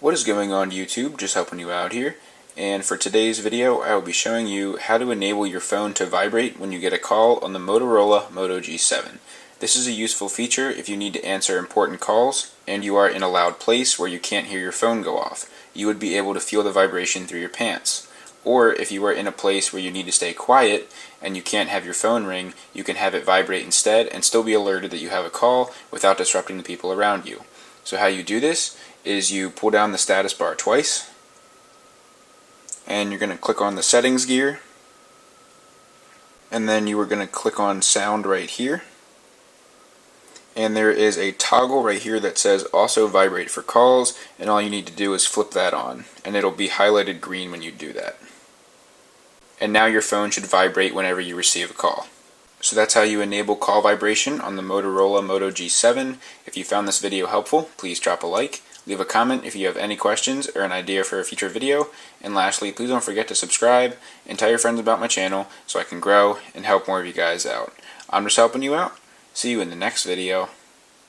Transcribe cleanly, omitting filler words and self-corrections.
What is going on YouTube? Just helping you out here. And for today's video, I will be showing you how to enable your phone to vibrate when you get a call on the Motorola Moto G7. This is a useful feature if you need to answer important calls and you are in a loud place where you can't hear your phone go off. You would be able to feel the vibration through your pants. Or if you are in a place where you need to stay quiet and you can't have your phone ring, you can have it vibrate instead and still be alerted that you have a call without disrupting the people around you. So how you do this is you pull down the status bar twice, and you're going to click on the settings gear, and then you are going to click on sound right here, and there is a toggle right here that says also vibrate for calls, and all you need to do is flip that on, and it'll be highlighted green when you do that. And now your phone should vibrate whenever you receive a call. So that's how you enable call vibration on the Motorola Moto G7. If you found this video helpful, please drop a like. Leave a comment if you have any questions or an idea for a future video. And lastly, please don't forget to subscribe and tell your friends about my channel so I can grow and help more of you guys out. I'm just helping you out. See you in the next video.